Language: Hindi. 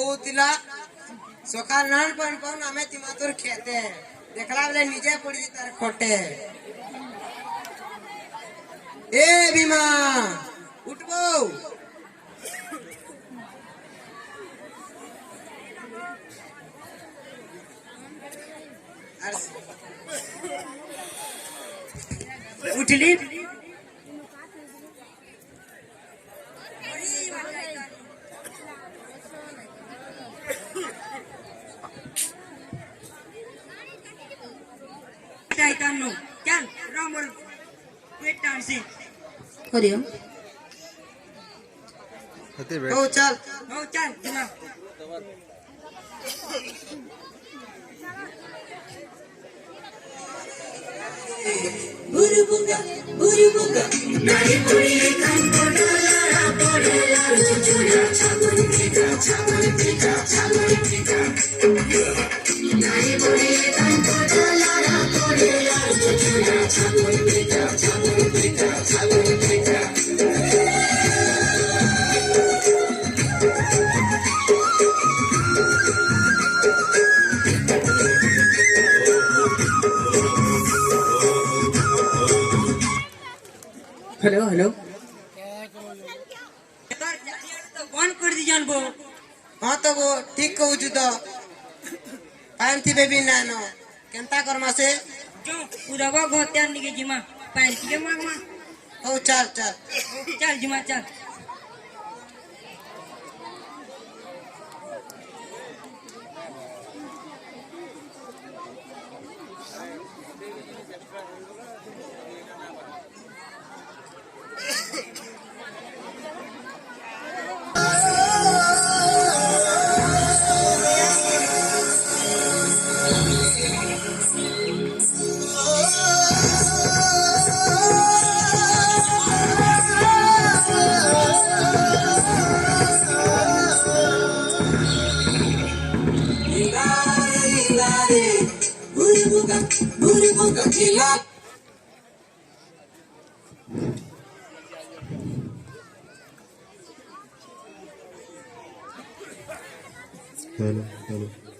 कहुला सकाल नान पण आमे तिमातुर खेते देखला बेले निजे पड़ी तार खोटे ए बीमा उठबो उठली चल राम पेट से हरिओम हो चल जिमा बुरुबुंगा नारी पुरी कान कोडला कोडला चुचुरा छागुन टिका नारी पुरी कान कोडला कोडला चुचुरा छागुन टिका हेलो हेलो तो बंद कर दी जानबो हाँ तो वो ठीक कहू तो पान थी बेबी नानो केंता करमा से जो पूरा वो गोत्यान निके जिमा पैंती के मांगमा हो चल चल चल जिमा चल बुरुबुंगा खिला हेलो